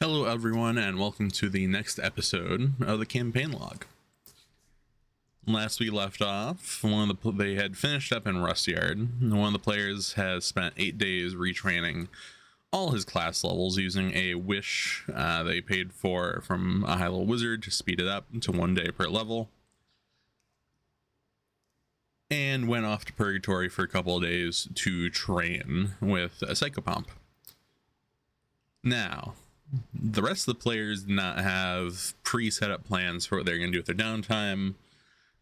Hello everyone and welcome to the next episode of the campaign log. Last we left off, they had finished up in Rustyard. One of the players has spent 8 days retraining all his class levels using a wish they paid for from a high level wizard to speed it up to 1 day per level, and went off to Purgatory for a couple of days to train with a psychopomp. Now, the rest of the players did not have pre-set up plans for what they're going to do with their downtime,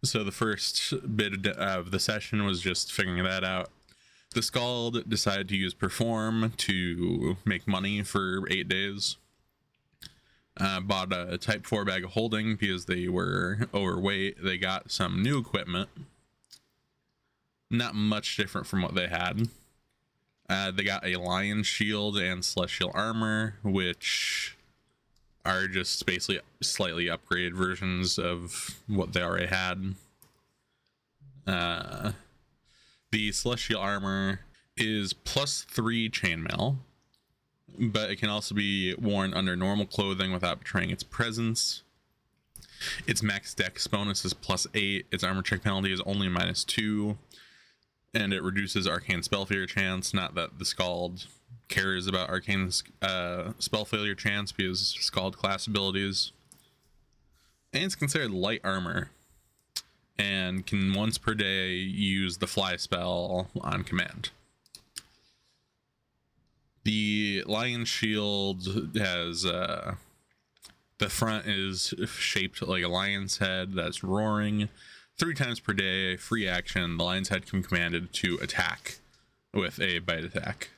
so the first bit of the session was just figuring that out. The Scald decided to use Perform to make money for 8 days. Bought a Type 4 bag of holding because they were overweight. They got some new equipment, not much different from what they had. They got a Lion Shield and Celestial Armor, which are just basically slightly upgraded versions of what they already had. The Celestial Armor is +3 chainmail, but it can also be worn under normal clothing without betraying its presence. Its max dex bonus is +8. Its armor check penalty is only -2. And it reduces arcane spell failure chance. Not that the Scald cares about arcane spell failure chance because Scald class abilities. And it's considered light armor and can once per day use the fly spell on command. The Lion Shield has the front is shaped like a lion's head that's roaring. 3 times per day, free action, the lion's head can be commanded to attack with a bite attack.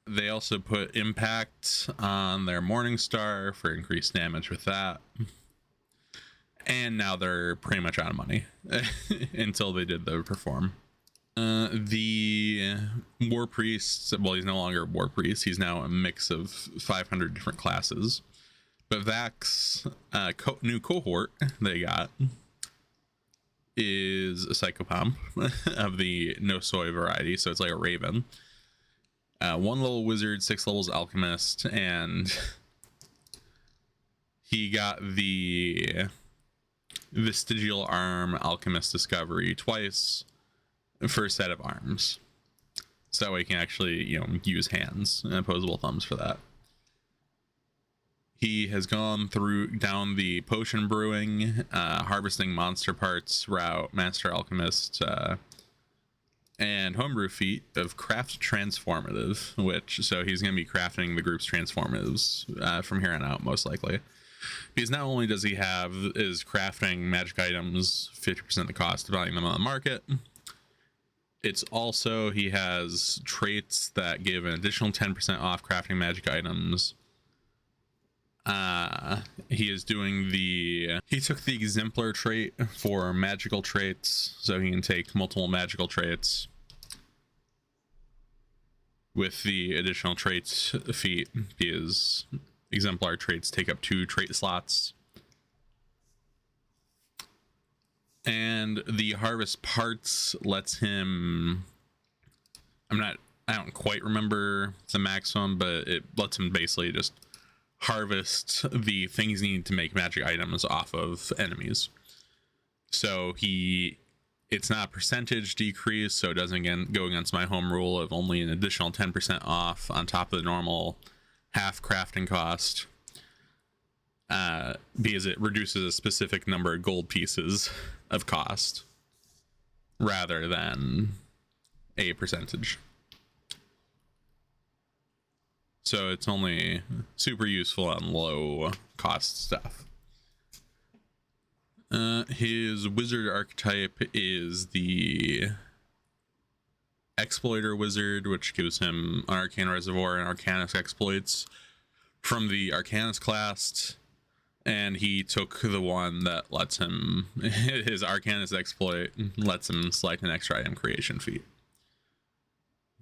They also put impact on their Morning Star for increased damage with that. And now they're pretty much out of money until they did the Perform. The War Priest, well, he's no longer a War Priest. He's now a mix of 500 different classes. But Vax's new cohort they got is a psychopomp of the no soy variety, so it's like a raven. 1 level wizard, 6 levels alchemist, and he got the vestigial arm alchemist discovery twice for a set of arms, so that way he can actually use hands and opposable thumbs for that. He has gone down the potion brewing, harvesting monster parts route, master alchemist, and homebrew feat of craft transformative, so he's going to be crafting the group's transformatives from here on out, most likely. Because not only does he have is crafting magic items 50% the cost of buying them on the market, it's also he has traits that give an additional 10% off crafting magic items. He took the exemplar trait for magical traits, so he can take multiple magical traits with the additional traits feat, because exemplar traits take up 2 trait slots. And the harvest parts lets him, I don't quite remember the maximum, but it lets him basically just harvest the things needed to make magic items off of enemies. So it's not a percentage decrease, so it doesn't go against my home rule of only an additional 10% off on top of the normal half crafting cost, because it reduces a specific number of gold pieces of cost rather than a percentage. So it's only super useful on low cost stuff. His wizard archetype is the exploiter wizard, which gives him an arcane reservoir and arcanist exploits from the arcanist class, and he took the one that lets him his arcanist exploit lets him select an extra item creation feat.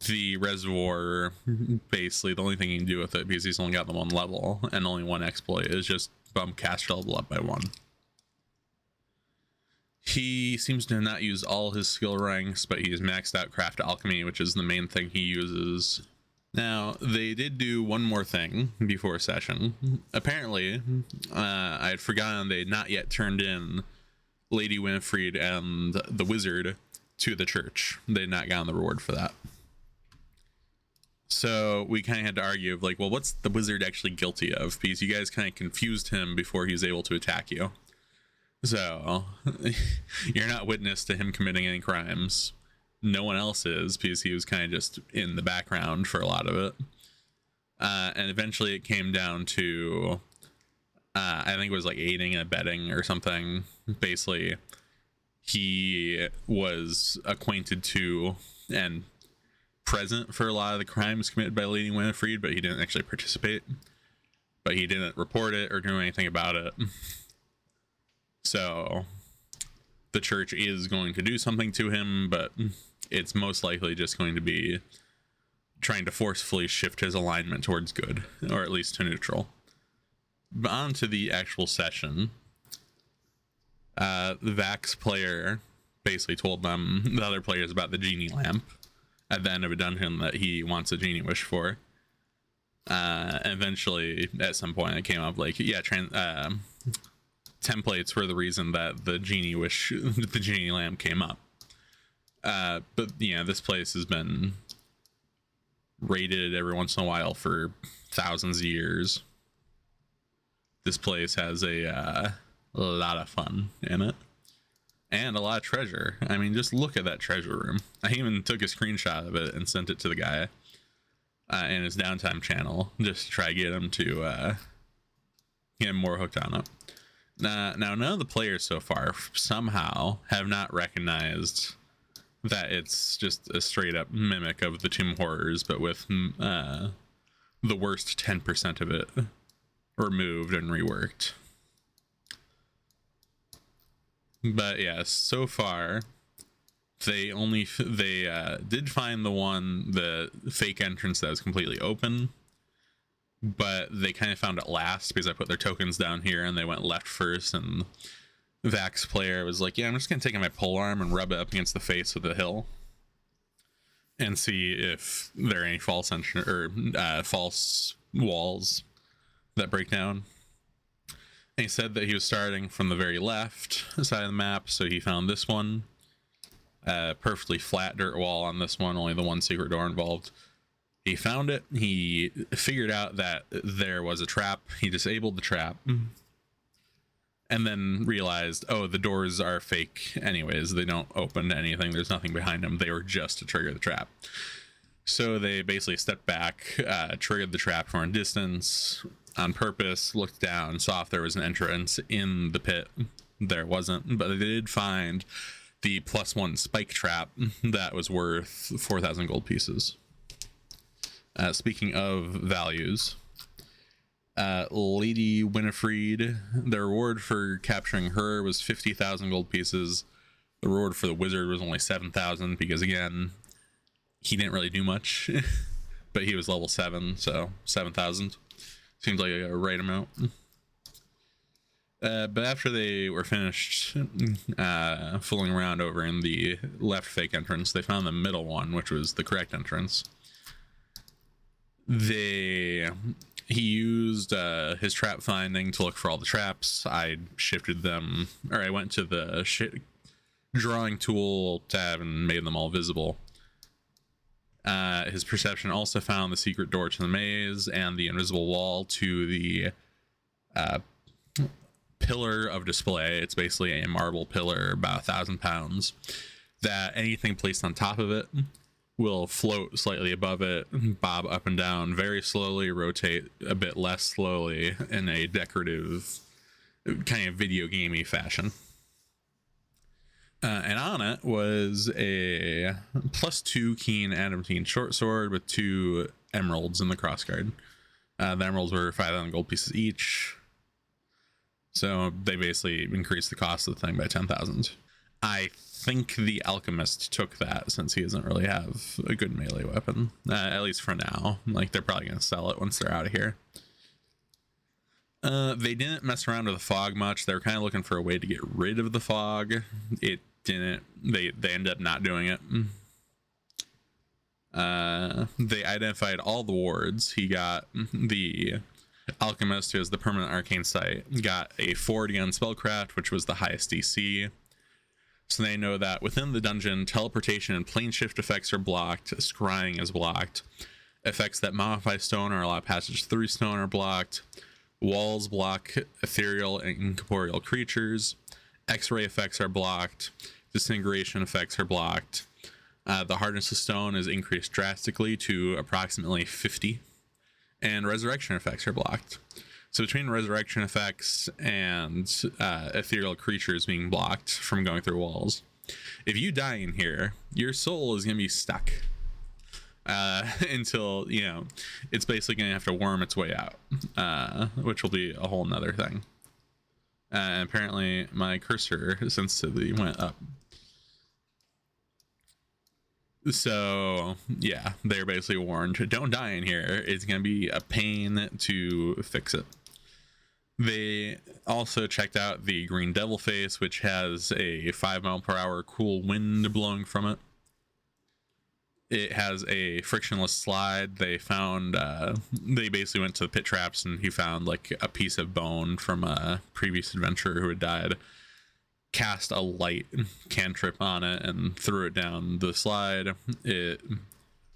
The reservoir, basically the only thing you can do with it, because he's only got the 1 level and only 1 exploit, is just bump caster level up by 1. He seems to not use all his skill ranks, but he's maxed out craft alchemy, which is the main thing he uses Now, they did do one more thing before session. Apparently, I had forgotten they had not yet turned in Lady Winifred and the wizard to the church. They had not gotten the reward for that. So we kind of had to argue of like, well, what's the wizard actually guilty of? Because you guys kind of confused him before he was able to attack you. So you're not witness to him committing any crimes. No one else is, because he was kind of just in the background for a lot of it. And eventually it came down to, I think it was like aiding and abetting or something. Basically, he was acquainted to and present for a lot of the crimes committed by Lady Winifred, but he didn't actually participate. But he didn't report it or do anything about it. So the church is going to do something to him, but it's most likely just going to be trying to forcefully shift his alignment towards good, or at least to neutral. But on to the actual session. The Vax player basically told them, the other players, about the genie lamp at the end of a dungeon that he wants a genie wish for. Eventually, at some point, it came up like, yeah, templates were the reason that the genie lamp came up. But yeah, this place has been raided every once in a while for thousands of years. This place has a lot of fun in it, and a lot of treasure. I mean, just look at that treasure room. I even took a screenshot of it and sent it to the guy in his downtime channel, just to try to get him to get him more hooked on it. Now, none of the players so far somehow have not recognized that it's just a straight up mimic of the Tomb Horrors, but with the worst 10% of it removed and reworked. But yeah, so far they did find the fake entrance that was completely open, but they kind of found it last because I put their tokens down here and they went left first, and Vax player was like, yeah, I'm just gonna take my polearm and rub it up against the face of the hill and see if there are any false walls that break down. And he said that he was starting from the very left side of the map, so he found this one, perfectly flat dirt wall on this one, only the one secret door involved. He found it. He figured out that there was a trap. He disabled the trap, and then realized, oh, the doors are fake anyways. They don't open to anything. There's nothing behind them. They were just to trigger the trap. So they basically stepped back, triggered the trap from a distance on purpose, looked down, saw if there was an entrance in the pit. There wasn't, but they did find the +1 spike trap that was worth 4,000 gold pieces. Speaking of values, Lady Winifred, the reward for capturing her was 50,000 gold pieces. The reward for the wizard was only 7,000 because, again, he didn't really do much, but he was level 7, so 7,000 seems like a right amount. But after they were finished fooling around over in the left fake entrance, they found the middle one, which was the correct entrance. He used his trap finding to look for all the traps. I shifted them, or I went to the drawing tool tab and made them all visible. His perception also found the secret door to the maze and the invisible wall to the pillar of display. It's basically a marble pillar about 1,000 pounds that anything placed on top of it will float slightly above it, bob up and down very slowly, rotate a bit less slowly in a decorative kind of video gamey fashion. And on it was a +2 keen adamantine short sword with 2 emeralds in the crossguard. The emeralds were 5,000 gold pieces each, so they basically increased the cost of the thing by 10,000. I think the alchemist took that since he doesn't really have a good melee weapon, at least for now. Like, they're probably gonna sell it once they're out of here. They didn't mess around with the fog much. They were kind of looking for a way to get rid of the fog. It didn't. They ended up not doing it. They identified all the wards. He got the Alchemist, who has the permanent arcane sight, got a 40 on spellcraft, which was the highest DC. So they know that within the dungeon, teleportation and plane shift effects are blocked, scrying is blocked, effects that modify stone or allow passage through stone are blocked, walls block ethereal and incorporeal creatures, x-ray effects are blocked, disintegration effects are blocked. The hardness of stone is increased drastically to approximately 50, and resurrection effects are blocked. So between resurrection effects and ethereal creatures being blocked from going through walls, if you die in here, your soul is going to be stuck until, you know, it's basically going to have to worm its way out, which will be a whole nother thing. And apparently my cursor sensitivity went up. So yeah, they're basically warned, don't die in here. It's going to be a pain to fix it. They also checked out the Green Devil Face, which has a 5-mile-per-hour cool wind blowing from it. It has a frictionless slide. They found, they basically went to the pit traps, and he found like a piece of bone from a previous adventurer who had died, cast a light cantrip on it, and threw it down the slide. It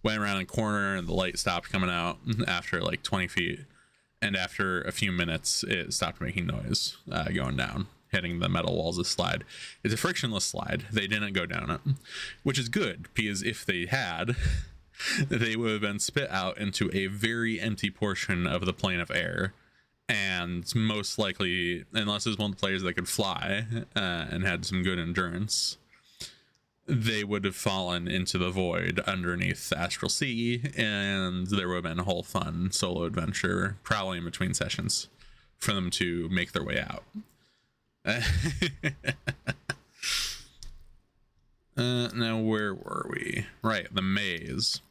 went around a corner, and the light stopped coming out after like 20 feet. And after a few minutes, it stopped making noise going down, hitting the metal walls of the slide. It's a frictionless slide. They didn't go down it, which is good, because if they had, they would have been spit out into a very empty portion of the plane of air. And most likely, unless it was one of the players that could fly and had some good endurance, they would have fallen into the void underneath the Astral Sea, and there would have been a whole fun solo adventure, probably in between sessions, for them to make their way out. Now, where were we? Right, the maze.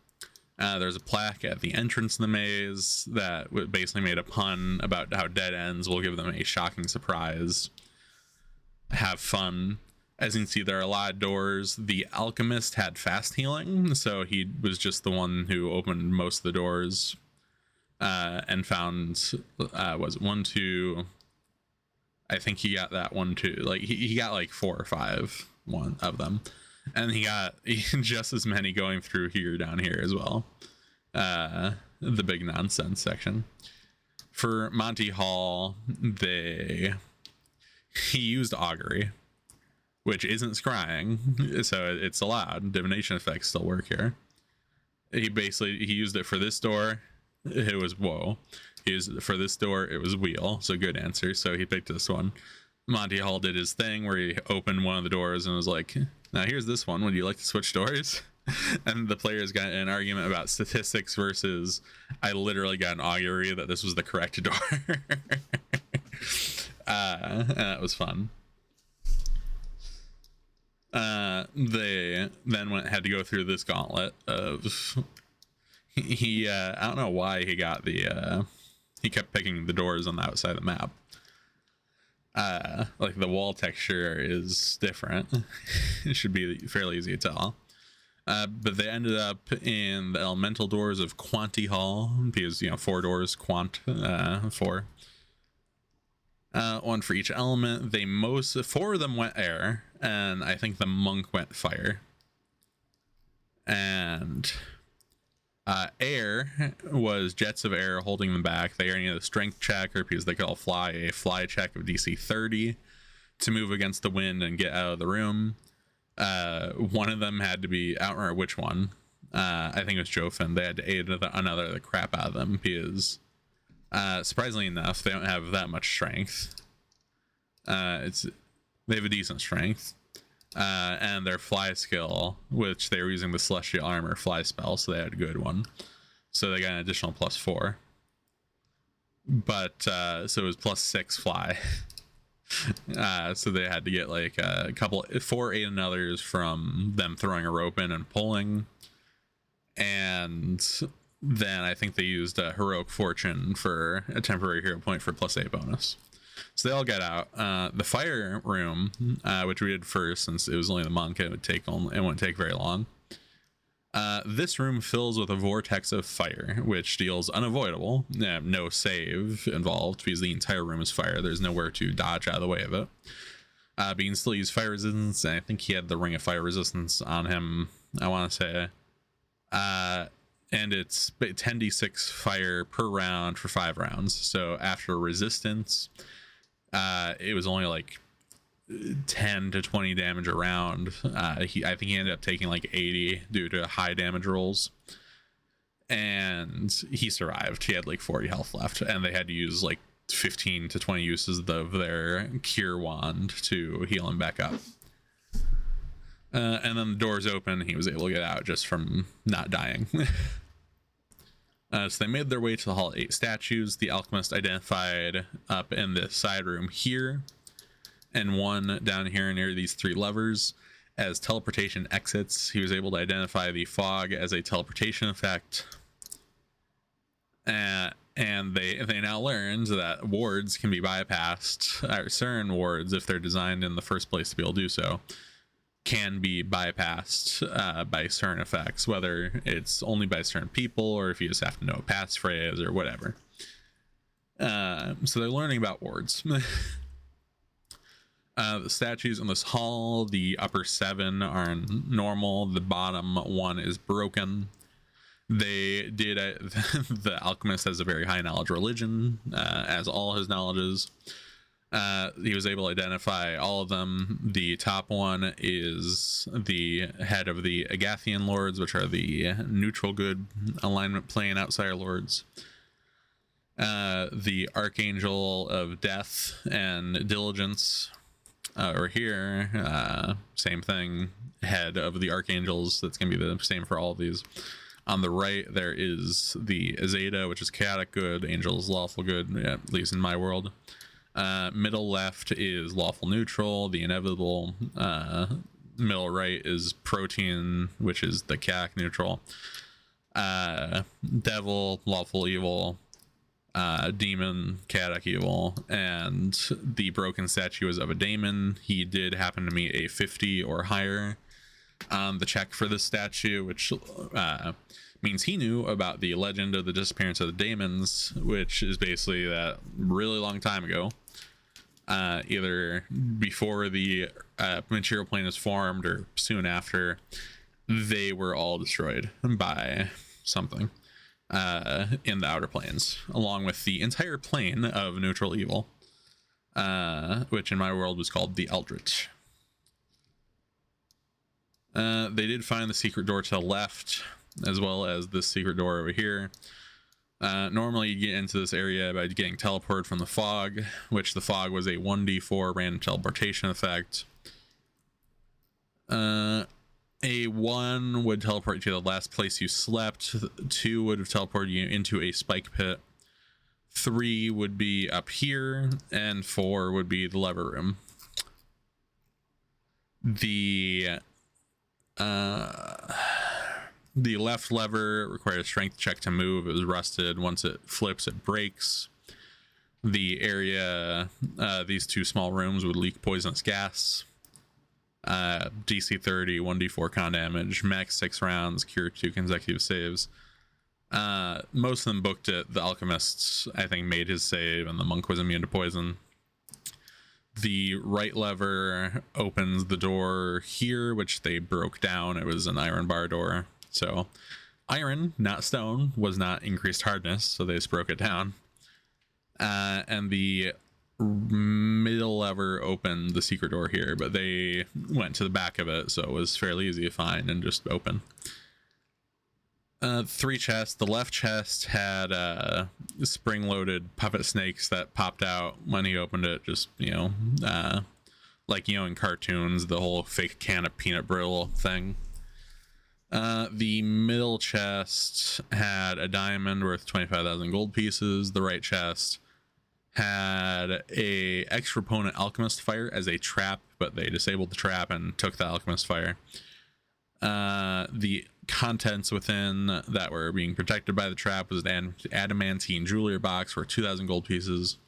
There's a plaque at the entrance of the maze that basically made a pun about how dead ends will give them a shocking surprise. Have fun. As you can see, there are a lot of doors. The Alchemist had fast healing, so he was just the one who opened most of the doors and found, was it 1, 2? I think he got that 1, 2. Like he got like 4 or 5 one of them, and he got just as many going through here down here as well. The big nonsense section. For Monty Hall, he used augury, which isn't scrying, so it's allowed. Divination effects still work here. He used it for this door. It was whoa. He used it for this door. It was wheel. So good answer. So he picked this one. Monty Hall did his thing where he opened one of the doors and was like, "Now here's this one. Would you like to switch doors?" And the players got in an argument about statistics versus I literally got an augury that this was the correct door. And that was fun. They then had to go through this gauntlet of he I don't know why he got the he kept picking the doors on the outside of the map. Like the wall texture is different. It should be fairly easy to tell. But they ended up in the elemental doors of Quanti Hall, because 4 doors, quant 4. One for each element. 4 of them went air, and I think the monk went fire. And air was jets of air holding them back. They needed a strength check, or because they could all fly, a fly check of DC 30 to move against the wind and get out of the room. One of them had to be, I don't remember which one. I think it was Jofin. They had to aid another the crap out of them, because surprisingly enough, they don't have that much strength. They have a decent strength. And their fly skill, which they were using the celestial armor fly spell, so they had a good one. So they got an additional +4. But so it was +6 fly. So they had to get like a couple 4 aid and others from them throwing a rope in and pulling. And then I think they used a heroic fortune for a temporary hero point for +8 bonus. So they all get out. The fire room, which we did first, since it was only the monk, it wouldn't take very long. This room fills with a vortex of fire, which deals unavoidable. No save involved because the entire room is fire. There's nowhere to dodge out of the way of it. But you can still use fire resistance, and I think he had the Ring of Fire resistance on him, I want to say. And it's 10d6 fire per round for 5 rounds. So after resistance, it was only like 10 to 20 damage a round. I think he ended up taking like 80 due to high damage rolls, and he survived. He had like 40 health left, and they had to use like 15 to 20 uses of their cure wand to heal him back up. And then the doors open. He was able to get out just from not dying. So they made their way to the Hall of 8 statues. The alchemist identified up in the side room here, and one down here near these 3 levers as teleportation exits. He was able to identify the fog as a teleportation effect. And they now learned that wards can be bypassed, or certain wards, if they're designed in the first place to be able to do so, can be bypassed by certain effects, whether it's only by certain people or if you just have to know a passphrase or whatever. So they're learning about wards. The statues in this hall, the upper 7 are normal, the bottom 1 is broken. They did the alchemist has a very high knowledge religion, as all his knowledges. He was able to identify all of them. The top one is the head of the Agathian lords, which are the neutral good alignment plane outsider lords. The archangel of death and diligence over here, same thing, head of the archangels. That's gonna be the same for all of these. On the right there is the Azeta, which is chaotic good, angels lawful good, at least in my world. Middle left is lawful neutral, the inevitable. Middle right is protein, which is the chaotic neutral. Devil, lawful evil. Demon, chaotic evil. And the broken statue is of a daemon. He did happen to meet a 50 or higher on the check for this statue, which means he knew about the legend of the disappearance of the daemons, which is basically that really long time ago, either before the material plane was formed or soon after, they were all destroyed by something in the outer planes, along with the entire plane of neutral evil, which in my world was called the Eldritch. They did find the secret door to the left, as well as this secret door over here. Normally you get into this area by getting teleported from the fog, which the fog was a 1d4 random teleportation effect. A 1 would teleport you to the last place you slept. 2 would have teleported you into a spike pit. 3 would be up here, and 4 would be the lever room. The left lever required a strength check to move. It was rusted. Once it flips, it breaks. The area, these 2 small rooms would leak poisonous gas. DC 30, 1d4 con damage, max 6 rounds, cure 2 consecutive saves. Most of them booked it. The alchemists, I think, made his save, and the monk was immune to poison. The right lever opens the door here, which they broke down. It was an iron bar door. So iron, not stone, was not increased hardness, so they just broke it down. And the middle lever opened the secret door here, but they went to the back of it, so it was fairly easy to find and just open. 3 chests. The left chest had spring-loaded puppet snakes that popped out when he opened it, just, like, in cartoons, the whole fake can of peanut brittle thing. The middle chest had a diamond worth 25,000 gold pieces. The right chest had a extraponent alchemist fire as a trap, but they disabled the trap and took the alchemist fire. The contents within that were being protected by the trap was an adamantine jewelry box worth 2,000 gold pieces,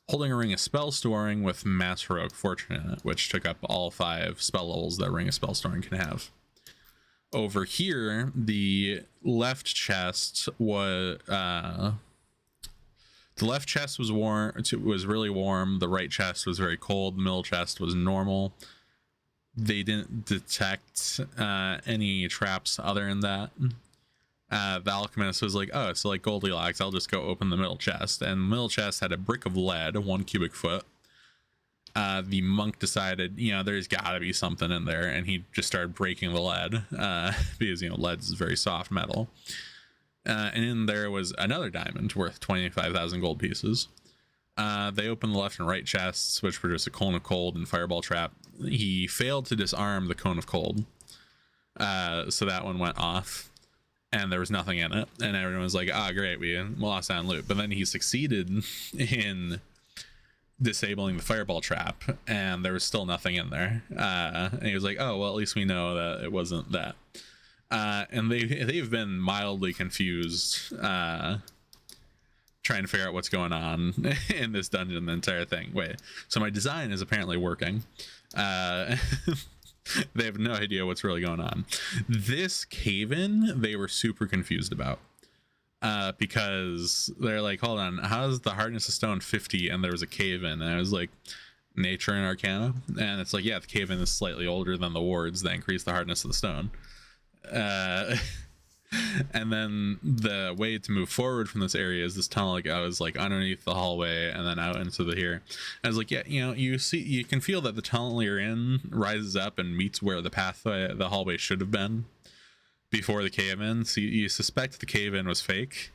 holding a ring of spell storing with mass heroic fortune in it, which took up all 5 spell levels that ring of spell storing can have. Over here, the left chest was warm. It was really warm. The right chest was very cold. The middle chest was normal. They didn't detect any traps other than that. The alchemist was like, oh, so like Goldilocks, I'll just go open the middle chest. And the middle chest had a brick of lead, 1 cubic foot. The monk decided, there's gotta be something in there, and he just started breaking the lead, because lead is very soft metal. And in there was another diamond worth 25,000 gold pieces. They opened the left and right chests, which produced a cone of cold and fireball trap. He failed to disarm the cone of cold, so that one went off, and there was nothing in it. And everyone was like, great, we lost on loot. But then he succeeded in disabling the fireball trap, and there was still nothing in there. And he was like, oh, well, at least we know that it wasn't that. And they've been mildly confused, trying to figure out what's going on in this dungeon, the entire thing. Wait, so my design is apparently working. They have no idea what's really going on. This cave-in, they were super confused about. Because they're like, hold on, how's the hardness of stone 50 and there was a cave-in? And I was like, nature and arcana. And it's like, yeah, the cave-in is slightly older than the wards that increase the hardness of the stone. And then the way to move forward from this area is this tunnel. Like, I was like underneath the hallway and then out into the here. I was like, yeah, you can feel that the tunnel you're in rises up and meets where the pathway, the hallway should have been before the cave-in. So you suspect the cave-in was fake,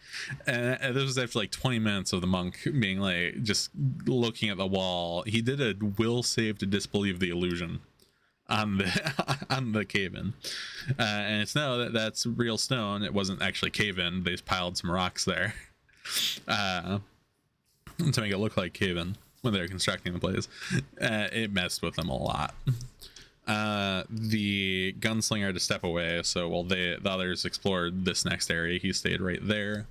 and this was after like 20 minutes of the monk being like just looking at the wall. He did a will save to disbelieve the illusion on the cave-in, and it's that's real stone. It wasn't actually cave-in. They just piled some rocks there to make it look like cave-in when they're constructing the place. It messed with them a lot. The gunslinger had to step away, so while the others explored this next area, he stayed right there.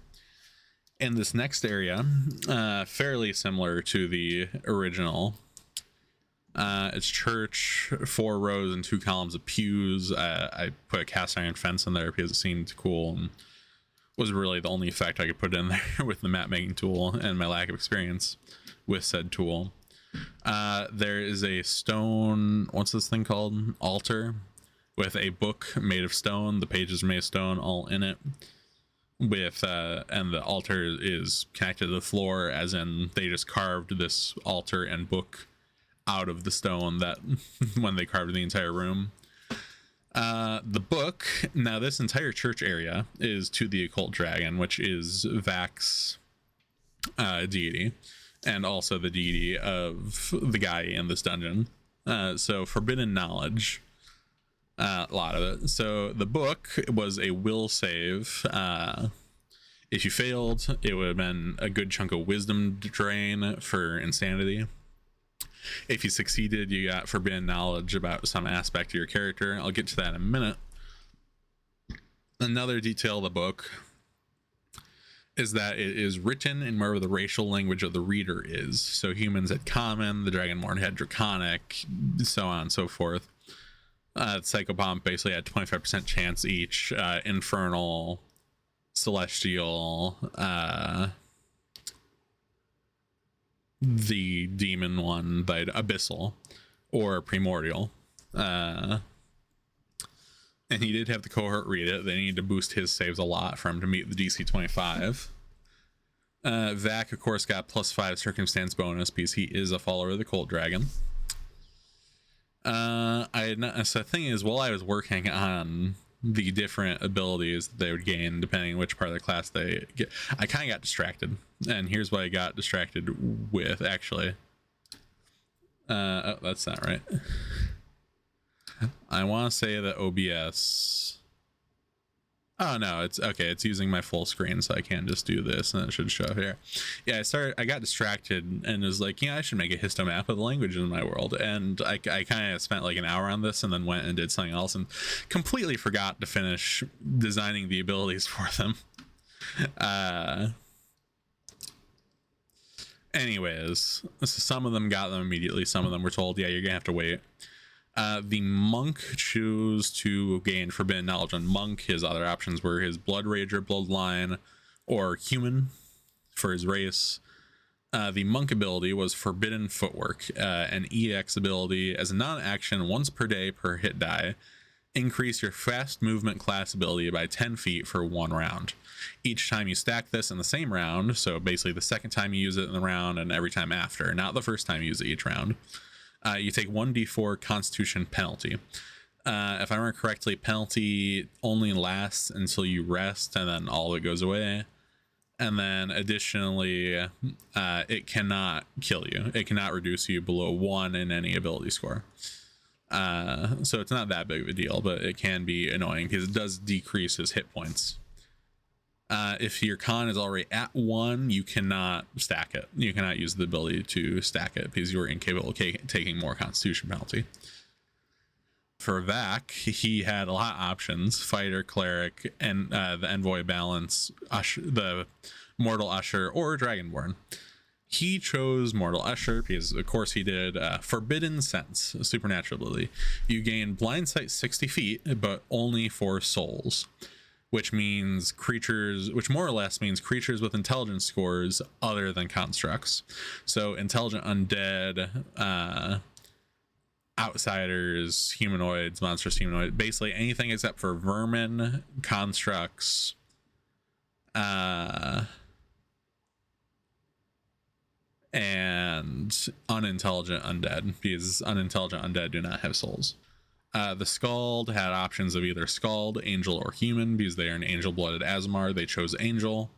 In this next area, fairly similar to the original, it's church, 4 rows and 2 columns of pews. I put a cast iron fence in there because it seemed cool and was really the only effect I could put in there with the map making tool and my lack of experience with said tool. There is a stone, what's this thing called, altar, with a book made of stone. The pages are made of stone, all in it, with and the altar is connected to the floor, as in they just carved this altar and book out of the stone that when they carved the entire room. The book, now this entire church area is to the occult dragon, which is Vac's deity, and also the deity of the guy in this dungeon. So forbidden knowledge, a lot of it. So the book was a will save. If you failed, it would have been a good chunk of wisdom drain for insanity. If you succeeded, you got forbidden knowledge about some aspect of your character. I'll get to that in a minute. Another detail of the book is that it is written in wherever the racial language of the reader is. So humans had common, the dragonborn had draconic, so on and so forth. Psychopomp basically had 25% chance each. Infernal, celestial, the demon one, but abyssal or primordial. And he did have the cohort read it. They needed to boost his saves a lot for him to meet the DC 25. Vac, of course, got +5 circumstance bonus because he is a follower of the Cold Dragon. So the thing is, while I was working on the different abilities that they would gain depending on which part of the class they get, I kind of got distracted. And here's what I got distracted with, actually. Oh, that's not right. I want to say that OBS. Oh no, it's okay. It's using my full screen, so I can just do this, and it should show here. Yeah, I got distracted and was like, I should make a histomap of the languages in my world, and I kind of spent like an hour on this, and then went and did something else, and completely forgot to finish designing the abilities for them. Anyways, so some of them got them immediately. Some of them were told, yeah, you're gonna have to wait. The monk chose to gain forbidden knowledge on monk. His other options were his blood rager bloodline or human for his race. The monk ability was forbidden footwork, an EX ability. As a non-action, once per day per hit die, increase your fast movement class ability by 10 feet for 1 round. Each time you stack this in the same round, so basically the second time you use it in the round and every time after, not the first time you use it each round, you take 1d4 constitution penalty. If I remember correctly, penalty only lasts until you rest, and then all of it goes away. And then additionally, it cannot kill you. It cannot reduce you below 1 in any ability score. So it's not that big of a deal, but it can be annoying because it does decrease his hit points. If your con is already at 1, you cannot stack it. You cannot use the ability to stack it because you are incapable of taking more constitution penalty. For Vac, he had a lot of options: fighter, cleric, and the envoy balance, the mortal usher, or dragonborn. He chose mortal usher because of course he did. Forbidden sense, supernatural ability. You gain blind sight 60 feet, but only for souls, which means creatures, which more or less means creatures with intelligence scores other than constructs. So intelligent undead, outsiders, humanoids, monstrous humanoids, basically anything except for vermin, constructs, and unintelligent undead, because unintelligent undead do not have souls. The Scald had options of either Scald, Angel, or Human, because they are an angel-blooded Aasimar. They chose Angel.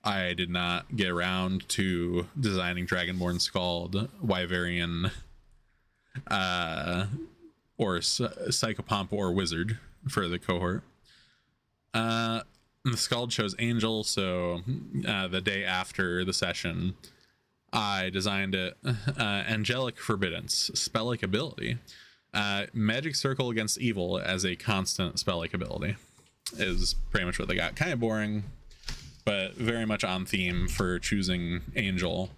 I did not get around to designing Dragonborn Scald, Wyverian, or Psychopomp or Wizard for the cohort. The Scald chose Angel, so the day after the session, I designed it. Angelic Forbiddance, spell-like ability. Magic Circle against evil as a constant spell-like ability is pretty much what they got. Kind of boring, but very much on theme for choosing Angel.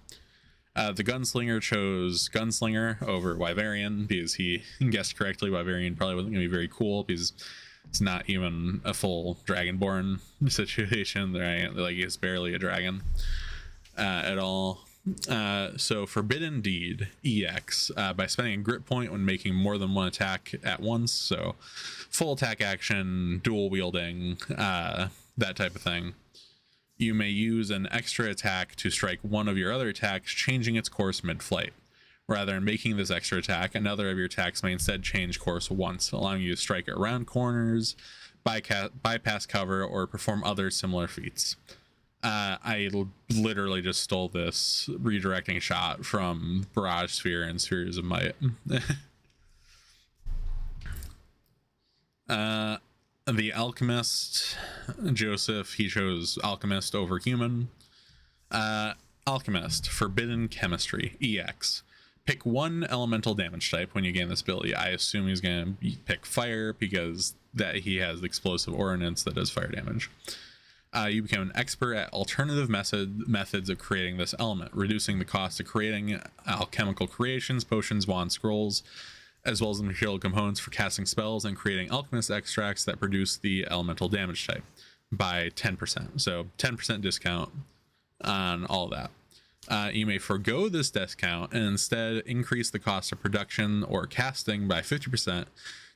The Gunslinger chose Gunslinger over Wyverian because he guessed correctly. Wyverian probably wasn't going to be very cool because it's not even a full Dragonborn situation. Like, it's barely a dragon at all. So Forbidden Deed EX, by spending a grit point when making more than one attack at once, so full attack action, dual wielding, that type of thing. You may use an extra attack to strike one of your other attacks, changing its course mid-flight. Rather than making this extra attack, another of your attacks may instead change course once, allowing you to strike around corners, bypass cover, or perform other similar feats. I literally just stole this redirecting shot from Barrage Sphere and Spheres of Might. The Alchemist, Joseph, he chose Alchemist over Human. Alchemist, Forbidden Chemistry, EX. Pick one elemental damage type when you gain this ability. I assume he's going to pick fire because that he has explosive ordnance that does fire damage. You become an expert at alternative methods of creating this element, reducing the cost of creating alchemical creations, potions, wands, scrolls, as well as the material components for casting spells and creating alchemist extracts that produce the elemental damage type by 10%. So 10% discount on all of that. You may forgo this discount and instead increase the cost of production or casting by 50%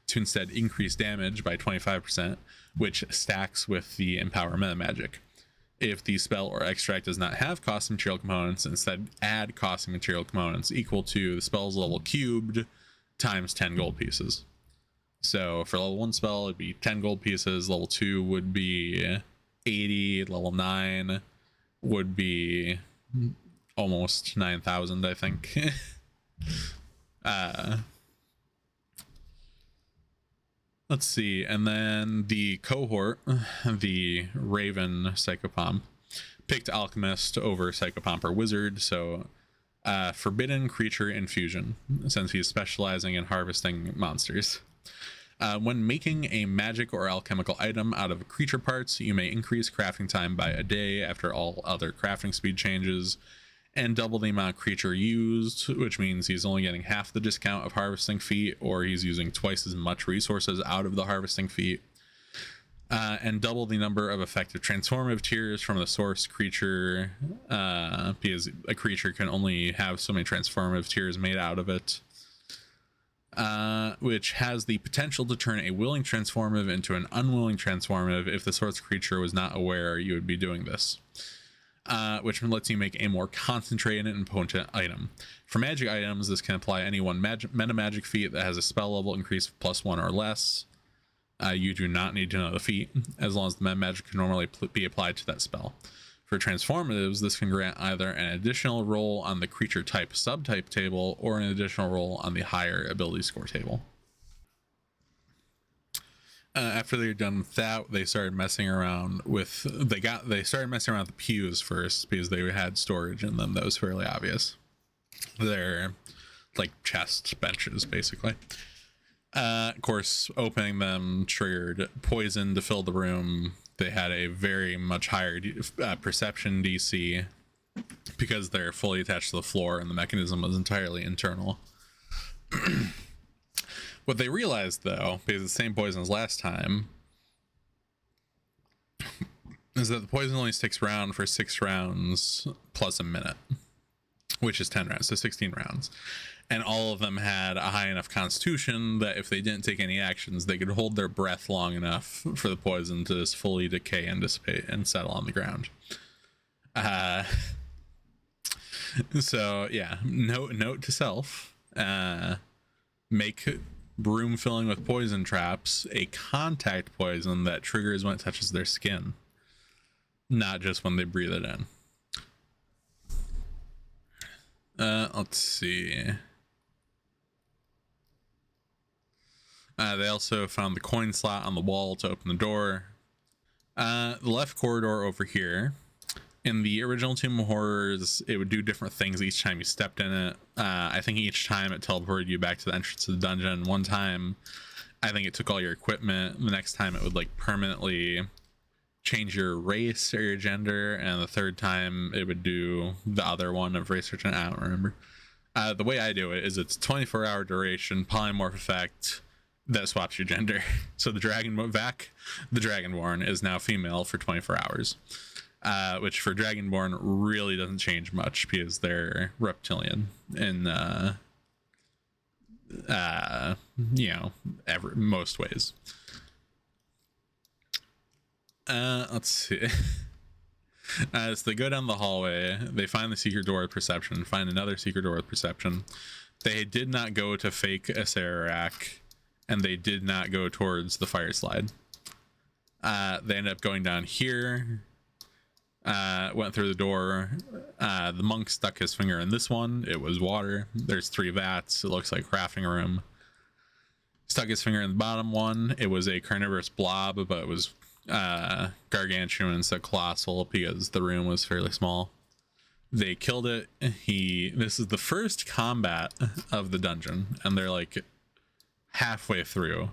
to instead increase damage by 25%, which stacks with the Empower Meta Magic. If the spell or extract does not have costing material components, instead add costing material components equal to the spell's level cubed times 10 gold pieces. So for level 1 spell, it'd be 10 gold pieces. Level 2 would be 80. Level 9 would be almost 9,000, I think. Let's see. And then the cohort, the Raven Psychopomp, picked Alchemist over Psychopomp or Wizard. So Forbidden Creature Infusion, since he's specializing in harvesting monsters. When making a magic or alchemical item out of creature parts, you may increase crafting time by a day after all other crafting speed changes. and double the amount of creature used, which means he's only getting half the discount of harvesting feat, or he's using twice as much resources out of the harvesting feat. And double the number of effective transformative tiers from the source creature, because a creature can only have so many transformative tiers made out of it, which has the potential to turn a willing transformative into an unwilling transformative if the source creature was not aware you would be doing this, which lets you make a more concentrated and potent item. For magic items, this can apply any one meta magic feat that has a spell level increase of +1 or less. You do not need to know the feat, as long as the magic can normally be applied to that spell. For transformatives, this can grant either an additional roll on the creature type subtype table or an additional roll on the higher ability score table. After they were done with that, they started messing around with they started messing around with the pews first, because they had storage in them that was fairly obvious. They're like chest benches, basically. Of course, opening them triggered poison to fill the room. They had a very much higher perception DC because they're fully attached to the floor and the mechanism was entirely internal. What they realized, though, because it's the same poison as last time, is that the poison only sticks around for 6 rounds plus a minute, which is 10 rounds, so 16 rounds. And all of them had a high enough constitution that if they didn't take any actions, they could hold their breath long enough for the poison to just fully decay and dissipate and settle on the ground. So yeah, note to self, make room filling with poison traps a contact poison that triggers when it touches their skin, not just when they breathe it in. Let's see. They also found the coin slot on the wall to open the door. The left corridor over here, in the original Tomb of Horrors, it would do different things each time you stepped in it. I think each time it teleported you back to the entrance of the dungeon. One time, I think it took all your equipment. The next time, it would like permanently change your race or your gender. And the third time, it would do the other one of race or gender. I don't remember. The way I do it is it's 24-hour duration, polymorph effect, that swaps your gender. So the Dragonborn is now female for 24 hours, which for Dragonborn really doesn't change much because they're reptilian in most ways. Let's see. As they go down the hallway, they find the secret door with perception, find another secret door with perception. They did not go to fake Acererak, and they did not go towards the fire slide. They ended up going down here, went through the door. The monk stuck his finger in this one. It was water. There's 3 vats. It looks like crafting room. Stuck his finger in the bottom one. It was a carnivorous blob, but it was gargantuan instead of colossal because the room was fairly small. They killed it. This is the first combat of the dungeon, and they're like halfway through.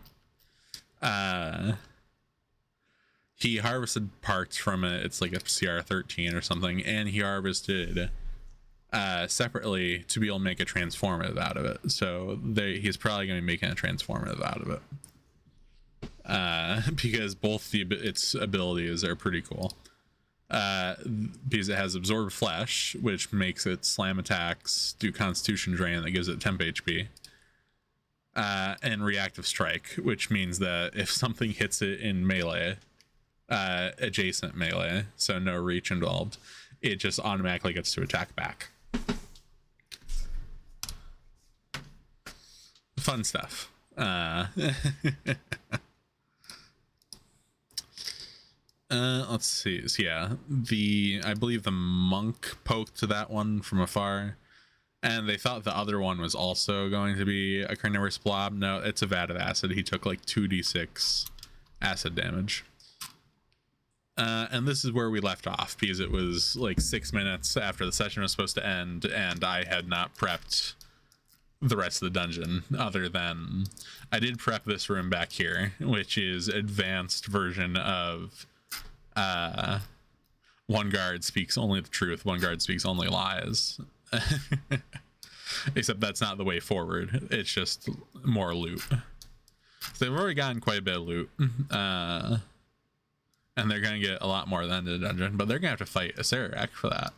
He harvested parts from it. It's like a CR 13 or something, and he harvested separately to be able to make a transformative out of it. So he's probably going to be making a transformative out of it, because both its abilities are pretty cool. Because it has absorbed flesh, which makes it slam attacks do constitution drain that gives it temp HP. And reactive strike, which means that if something hits it in melee, adjacent melee, so no reach involved, it just automatically gets to attack back. Fun stuff. Let's see. So yeah, I believe the monk poked that one from afar. And they thought the other one was also going to be a carnivorous blob. No, it's a vat of acid. He took like 2d6 acid damage. And this is where we left off, because it was like 6 minutes after the session was supposed to end, and I had not prepped the rest of the dungeon, other than I did prep this room back here, which is advanced version of one guard speaks only the truth, one guard speaks only lies. Except that's not the way forward. It's just more loot. So they've already gotten quite a bit of loot. And they're going to get a lot more at the end of the dungeon, but they're going to have to fight a Serac for that.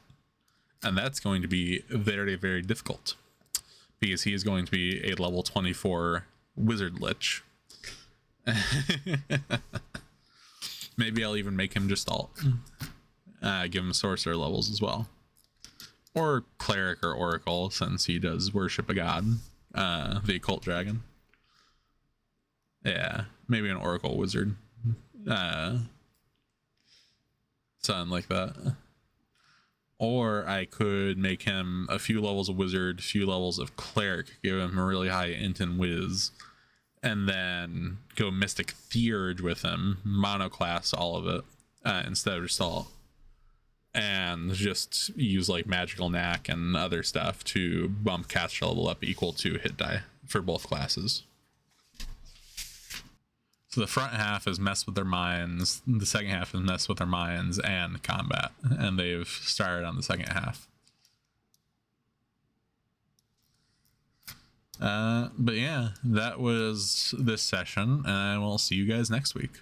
And that's going to be very, very difficult. Because he is going to be a level 24 Wizard Lich. Maybe I'll even make him just alt. Give him sorcerer levels as well. Or cleric or oracle, since he does worship a god. The occult dragon. Yeah, maybe an oracle wizard. Something like that. Or I could make him a few levels of wizard, a few levels of cleric, give him a really high int and whiz, and then go mystic theurge with him, monoclass all of it, instead of just alt. And just use like magical knack and other stuff to bump caster level up equal to hit die for both classes. So the front half is mess with their minds, the second half is mess with their minds and combat, and they've started on the second half. But yeah, that was this session, and I will see you guys next week.